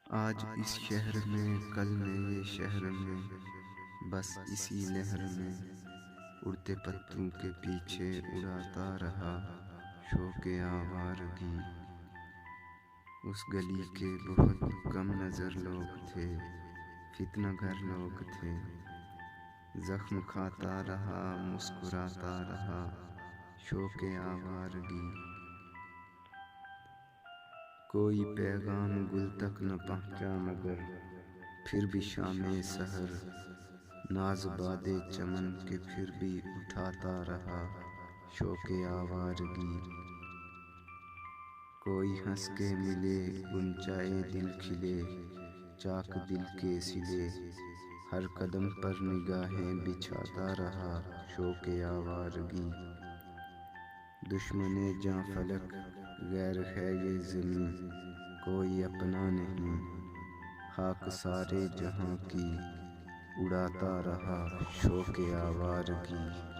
آج اس شہر میں، کل نئے شہر میں، بس اسی لہر میں اڑتے پتوں کے پیچھے اڑاتا رہا شوق آوارگی۔ اس گلی کے بہت کم نظر لوگ تھے، فتنہ گر لوگ تھے، زخم کھاتا رہا مسکراتا رہا شوق آوارگی۔ کوئی پیغام گل تک نہ پہنچا مگر پھر بھی شام سحر ناز باد چمن کے پھر بھی اٹھاتا رہا شوق آوارگی۔ کوئی ہنس کے ملے غنچۂ دل کھلے، چاک دل کے سلے، ہر قدم پر نگاہیں بچھاتا رہا شوق آوارگی۔ دشمن جاں فلک غیر ہے یہ زمیں، کوئی اپنا نہیں، خاک سارے جہاں کی اڑاتا رہا شوق آوارگی۔